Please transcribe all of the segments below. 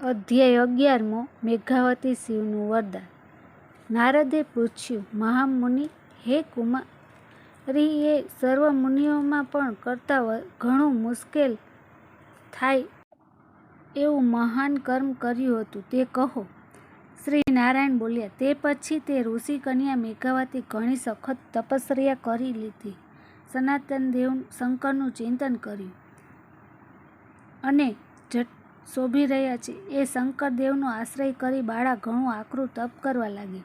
અધ્યાય 11મો મેઘાવતી શિવનું વરદાન। નારદે પૂછ્યું, મહામુનિ, હે કુમારી, એ સર્વ મુનિઓમાં પણ કરતાં ઘણું મુશ્કેલ થાય એવું મહાન કર્મ કર્યું હતું તે કહો। શ્રી નારાયણ બોલ્યા, તે પછી તે ઋષિ કન્યા મેઘાવતી ઘણી સખત તપશ્ચર્યા કરી લીધી, સનાતન દેવ શંકરનું ચિંતન કર્યું અને શોભી રહ્યા છે એ શંકર દેવનો આશ્રય કરી બાળા ઘણું આકરું તપ કરવા લાગી।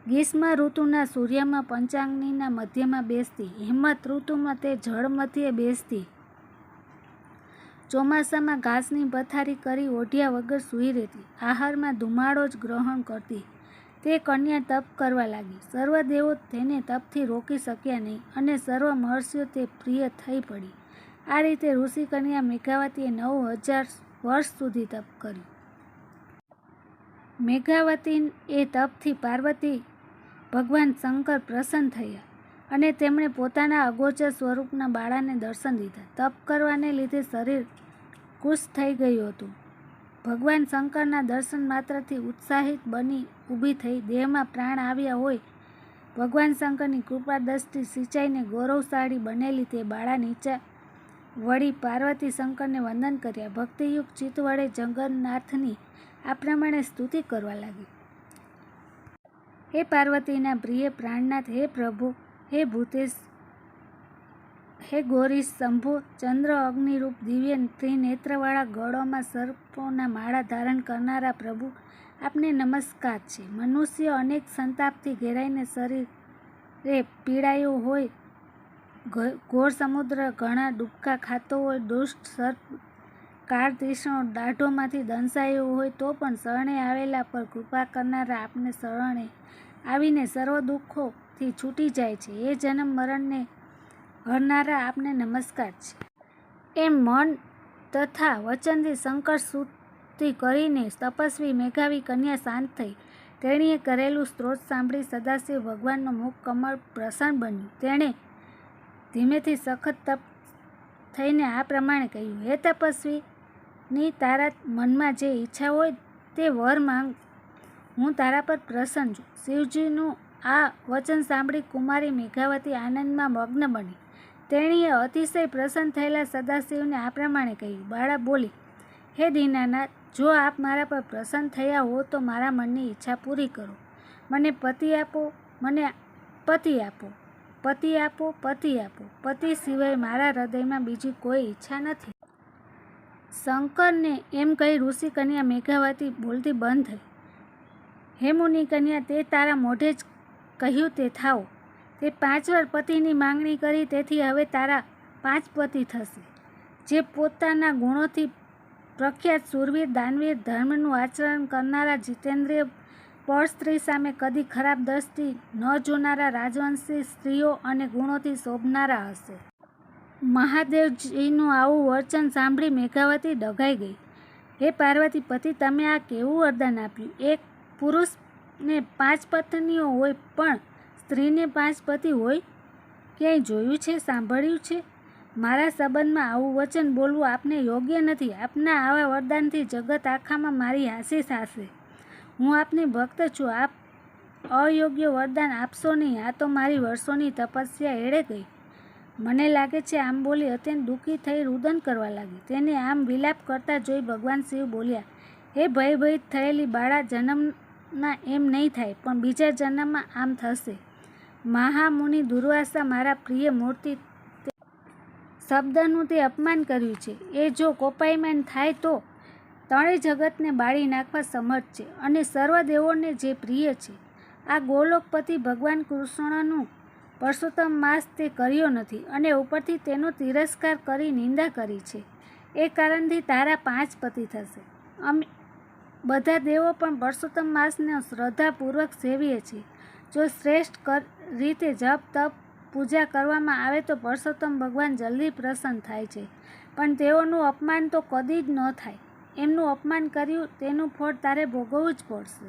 ગ્રીષ્મ ઋતુના સૂર્યમાં પંચાગ્નિના મધ્યમાં બેસતી, હેમંત ઋતુમાં તે જળ મધ્યે બેસતી, ચોમાસામાં ઘાસની પથારી કરી ઓઢ્યા વગર સૂઈ રહેતી, આહારમાં ધુમાડો જ ગ્રહણ કરતી તે કન્યા તપ કરવા લાગી। સર્વ દેવો તેને તપથી રોકી શક્યા નહીં અને સર્વ મહર્ષિઓ તે પ્રિય થઈ પડી। આ રીતે ઋષિ કન્યા મેઘાવતીએ 9000 વર્ષ સુધી તપ કર્યું। મેઘાવતી એ તપથી પાર્વતી ભગવાન શંકર પ્રસન્ન થયા અને તેમણે પોતાના અગોચર સ્વરૂપના બાળાને દર્શન દીધા। તપ કરવાને લીધે શરીર કુશ થઈ ગયું હતું। ભગવાન શંકરના દર્શન માત્રથી ઉત્સાહિત બની ઊભી થઈ દેહમાં પ્રાણ આવ્યા હોય ભગવાન શંકરની કૃપા દ્રષ્ટિ સિંચાઈને ગૌરવશાળી બનેલી તે બાળા નીચે વળી પાર્વતી શંકરને વંદન કર્યા। ભક્તિયુક્ત ચિત્ત વડે જગન્નાથની આ પ્રમાણે સ્તુતિ કરવા લાગી। હે પાર્વતીના પ્રિય પ્રાણનાથ, હે પ્રભુ, હે ભૂતેશ, હે ગૌરીશ, શંભો, ચંદ્ર અગ્નિરૂપ દિવ્ય ત્રિનેત્રવાળા ગળોમાં સર્પોના માળા ધારણ કરનારા પ્રભુ, આપને નમસ્કાર છે। મનુષ્ય અનેક સંતાપથી ઘેરાઈને શરીરે પીડાયું હોય, ઘોર સમુદ્ર ઘણા ડૂબકા ખાતો હોય, દુષ્ટ સર્પ કાળ તૃષ્ણો દાઢોમાંથી દંશાયો હોય તો પણ શરણે આવેલા પર કૃપા કરનારા આપને શરણે આવીને સર્વ દુઃખોથી છૂટી જાય છે। એ જન્મ મરણને હરનારા આપને નમસ્કાર છે। એમ મન તથા વચનથી શંકર સ્તુતિ કરીને તપસ્વી મેઘાવી કન્યા શાંત થઈ। તેણીએ કરેલું સ્તોત્ર સાંભળી સદાશિવ ભગવાનનું મુખ કમળ પ્રસન્ન બન્યું। તેણે ધીમેથી સખત તપ થઈને આ પ્રમાણે કહ્યું, હે તપસ્વી ની, તારા મનમાં જે ઈચ્છા હોય તે વર માંગ, હું તારા પર પ્રસન્ન છું। શિવજીનું આ વચન સાંભળી કુમારી મેઘાવતી આનંદમાં મગ્ન બની। તેણીએ અતિશય પ્રસન્ન થયેલા સદાશિવને આ પ્રમાણે કહ્યું। બાળા બોલી, હે દીનાનાથ, જો આપ મારા પર પ્રસન્ન થયા હો તો મારા મનની ઈચ્છા પૂરી કરો। મને પતિ આપો, મને પતિ આપો, પતિ આપો, પતિ આપો, પતિ સિવાય મારા હૃદયમાં બીજી કોઈ ઈચ્છા નથી। શંકરને એમ કહી ઋષિ કન્યા મેઘાવતી બોલતી બંધ થઈ। હે મુનિ કન્યા, તે તારા મોઢે જ કહ્યું તે થાઓ। તે 5 વાર પતિની માંગણી કરી, તેથી હવે તારા 5 પતિ થશે। જે પોતાના ગુણોથી પ્રખ્યાત શૂરવીર, દાનવીર, ધર્મનું આચરણ કરનારા, જીતેન્દ્રિય, પર સ્ત્રી સામે કદી ખરાબ દ્રષ્ટિ ન જોનારા, રાજવંશી સ્ત્રીઓ અને ગુણોથી શોભનારા હશે। મહાદેવજીનું આવું વચન સાંભળી મેઘાવતી ડઘાઈ ગઈ। હે પાર્વતી પતિ, તમે આ કેવું વરદાન આપ્યું? એક પુરુષને 5 પત્નીઓ હોય પણ સ્ત્રીને 5 પતિ હોય, ક્યાંય જોયું છે, સાંભળ્યું છે? મારા સંબંધમાં આવું વચન બોલવું આપને યોગ્ય નથી। આપના આવા વરદાનથી જગત આખામાં મારી હાસી થશે। હું આપની ભક્ત છું, આપ અયોગ્ય વરદાન આપશો નહીં। આ તો મારી વર્ષોની તપસ્યા એળે ગઈ। મને લાગે છે, આમ બોલી અત્યંત દુઃખી થઈ રુદન કરવા લાગી। તેને આમ વિલાપ કરતા જોઈ ભગવાન શિવ બોલ્યા, હે ભયભીત થયેલી બાળા, જન્મમાં એમ નહીં થાય પણ બીજા જન્મમાં આમ થશે। મહામુનિ દુર્વાસા મારા પ્રિય મૂર્તિ શબ્દનું તે અપમાન કર્યું છે, એ જો કોપાયમાન થાય તો ત્રણેય જગતને બાળી નાખવા સમર્થ છે અને સર્વ દેવોને જે પ્રિય છે। આ ગોલોકપતિ ભગવાન કૃષ્ણનું પરષોત્તમ માસ તે કર્યો નથી અને ઉપરથી તેનો તિરસ્કાર કરી નિંદા કરી છે। એ કારણથી તારા 5 પતિ થશે। અમે બધા દેવો પણ પરષોત્તમ માસને શ્રદ્ધાપૂર્વક સેવીએ છીએ। જો શ્રેષ્ઠ રીતે જપ તપ પૂજા કરવામાં આવે તો પરષોત્તમ ભગવાન જલ્દી પ્રસન્ન થાય છે, પણ તેઓનું અપમાન તો કદી જ ન થાય। એમનું અપમાન કર્યું તેનું ફળ તારે ભોગવવું જ પડશે।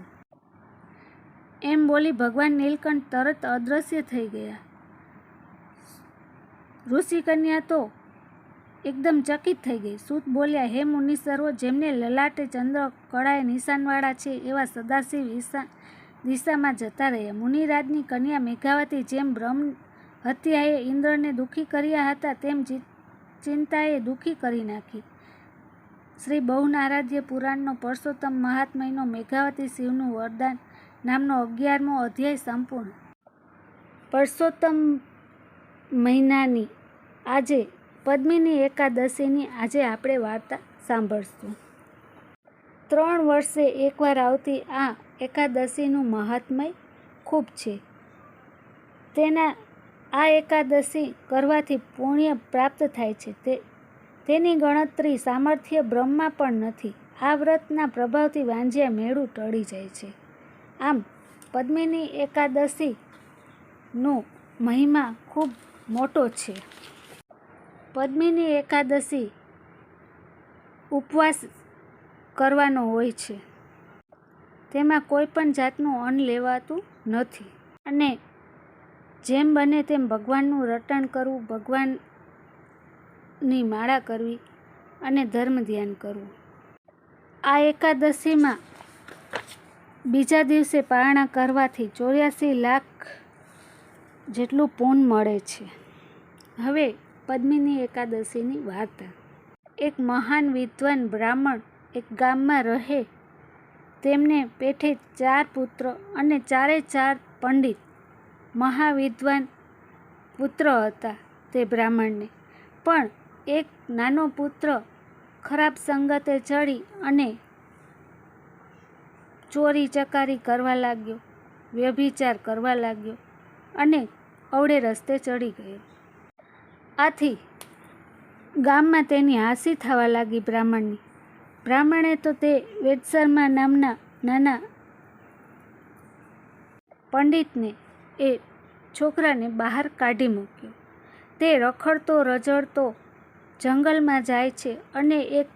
એમ બોલી ભગવાન નીલકંઠ તરત અદૃશ્ય થઈ ગયા। ઋષિ કન્યા તો એકદમ ચકિત થઈ ગઈ. સૂત બોલ્યા, હે મુનિસર્વો, જેમને લલાટે ચંદ્ર કળાએ નિશાનવાળા છે એવા સદાશિવ દિશામાં જતા રહ્યા. મુનિરાજની કન્યા મેઘાવતી જેમ બ્રહ્મ હત્યાએ ઇન્દ્રને દુઃખી કર્યા હતા તેમ ચિંતાએ દુઃખી કરી નાખી. શ્રી બહુનારાધ્ય પુરાણનો પરસોત્તમ મહાત્મયનો મેઘાવતી શિવનું વરદાન નામનો 11મો અધ્યાય સંપૂર્ણ. પરસોત્તમ મહિનાની આજે પદ્મિની એકાદશીની આજે આપણે વાર્તા સાંભળશું. 3 વર્ષે એકવાર આવતી આ એકાદશીનું મહાત્મય ખૂબ છે. આ એકાદશી કરવાથી પુણ્ય પ્રાપ્ત થાય છે. તેની ગણતરી સામર્થ્ય બ્રહ્મા પણ નથી. આ વ્રતના પ્રભાવથી વાંજ્યા મેળું ટળી જાય છે. આમ પદ્મિની એકાદશીનો મહિમા ખૂબ મોટો છે. પદ્મિની એકાદશી ઉપવાસ કરવાનો હોય છે. તેમાં કોઈ પણ જાતનું અન્ન લેવાતું નથી અને જેમ બને તેમ ભગવાનનું રટણ કરવું, ભગવાનની માળા કરવી અને ધર્મ ધ્યાન કરવું. આ એકાદશીમાં બીજા દિવસે પારણા કરવાથી 84 લાખ જેટલું પુણ્ય મળે છે. હવે પદ્મિની એકાદશીની વાર્તા. એક મહાન વિદ્વાન બ્રાહ્મણ એક ગામમાં રહે. તેમને પેઠે 4 પુત્ર અને 4 પંડિત મહાવિદ્વાન પુત્ર હતા. તે બ્રાહ્મણને પણ એક નાનો પુત્ર ખરાબ સંગતે ચડી અને ચોરી ચકારી કરવા લાગ્યો, વ્યભિચાર કરવા લાગ્યો અને અવળે રસ્તે ચડી ગયો. આથી ગામમાં તેની હાંસી થવા લાગી બ્રાહ્મણની. બ્રાહ્મણે તો તે વેદશર્મા નામના નાના પંડિતને એ છોકરાને બહાર કાઢી મૂક્યો. તે રખડતો રઝળતો જંગલમાં જાય છે અને એક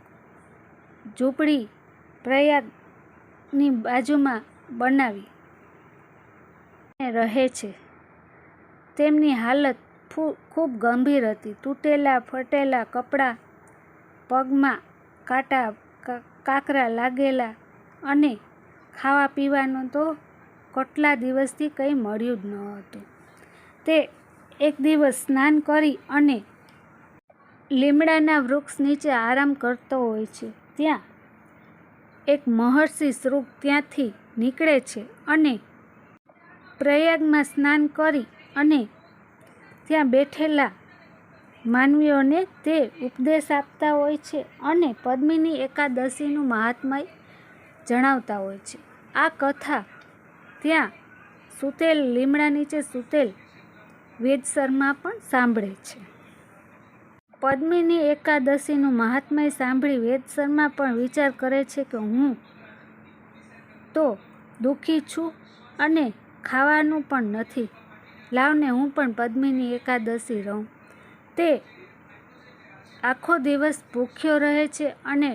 ઝૂંપડી પ્રયાગની બાજુમાં બનાવી રહે છે. તેમની હાલત ખૂબ ગંભીર હતી. તૂટેલા ફટેલા કપડાં, પગમાં કાંકરા લાગેલા અને ખાવા પીવાનું તો કેટલા દિવસથી કંઈ મળ્યું જ ન હતું. તે એક દિવસ સ્નાન કરી અને લીમડાના વૃક્ષ નીચે આરામ કરતો હોય છે. ત્યાં એક મહર્ષિ શૃગ ત્યાંથી નીકળે છે અને પ્રયાગમાં સ્નાન કરી અને ત્યાં બેઠેલા માનવીઓને તે ઉપદેશ આપતા હોય છે અને પદ્મિની એકાદશીનું મહાત્મય જણાવતા હોય છે. આ કથા ત્યાં સૂતેલ લીમડા નીચે સૂતેલ વેદશર્મા પણ સાંભળે છે. પદ્મિની એકાદશીનું મહાત્મય સાંભળી વેદશર્મા પણ વિચાર કરે છે કે હું તો દુઃખી છું અને ખાવાનું પણ નથી. લાવને હું પણ પદ્મિની એકાદશી રહું. તે આખો દિવસ ભૂખ્યો રહે છે અને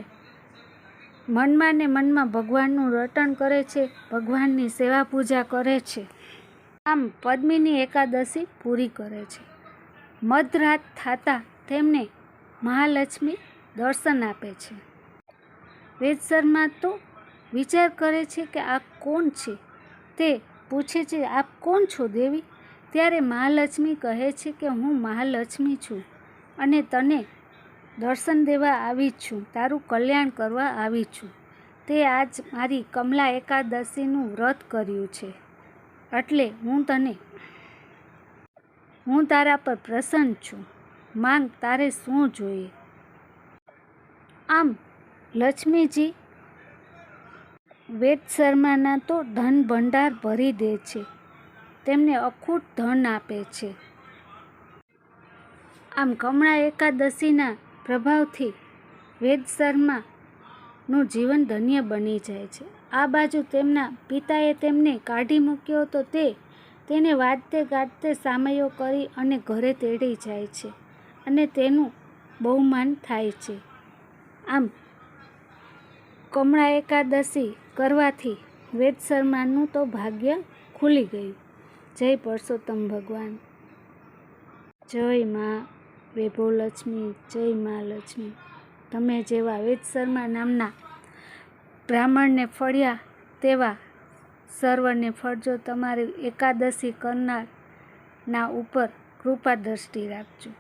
મનમાં ને મનમાં ભગવાનનું રટણ કરે છે, ભગવાનની સેવા પૂજા કરે છે. આમ પદ્મિની એકાદશી પૂરી કરે છે. મધરાત થતાં તેમને મહાલક્ષ્મી દર્શન આપે છે. વેદશર્મા તો વિચાર કરે છે કે આ કોણ છે. તે પૂછે છે, આપ કોણ છો દેવી? ત્યારે મહાલક્ષ્મી કહે છે કે હું મહાલક્ષ્મી છું અને તને દર્શન દેવા આવી છું, તારું કલ્યાણ કરવા આવી છું. તે આજ મારી કમલા એકાદશીનું વ્રત કર્યું છે એટલે હું તારા પર પ્રસન્ન છું. માંગ, તારે શું જોઈએ? આમ લક્ષ્મીજી વેદશર્માના તો ધન ભંડાર ભરી દે છે, તેમને અખૂટ ધન આપે છે. આમ કમળા એકાદશીના પ્રભાવથી વેદશર્માનું જીવન ધન્ય બની જાય છે. આ બાજુ તેમના પિતાએ તેમને કાઢી મૂક્યો તો તેને વાજતે ગાજતે સામયો કરી અને ઘરે તેડી જાય છે અને તેનું બહુમાન થાય છે. આમ કમળા એકાદશી કરવાથી વેદશર્માનું તો ભાગ્ય ખુલી ગયું. જય પરસોત્તમ ભગવાન, જય મા વૈભવ લક્ષ્મી, જય મા લક્ષ્મી. તમે જેવા વેદ શર્મા નામના બ્રાહ્મણને ફળ્યા તેવા સર્વને ફળજો. તમારી એકાદશી કરનારના ઉપર કૃપા દ્રષ્ટિ રાખજો.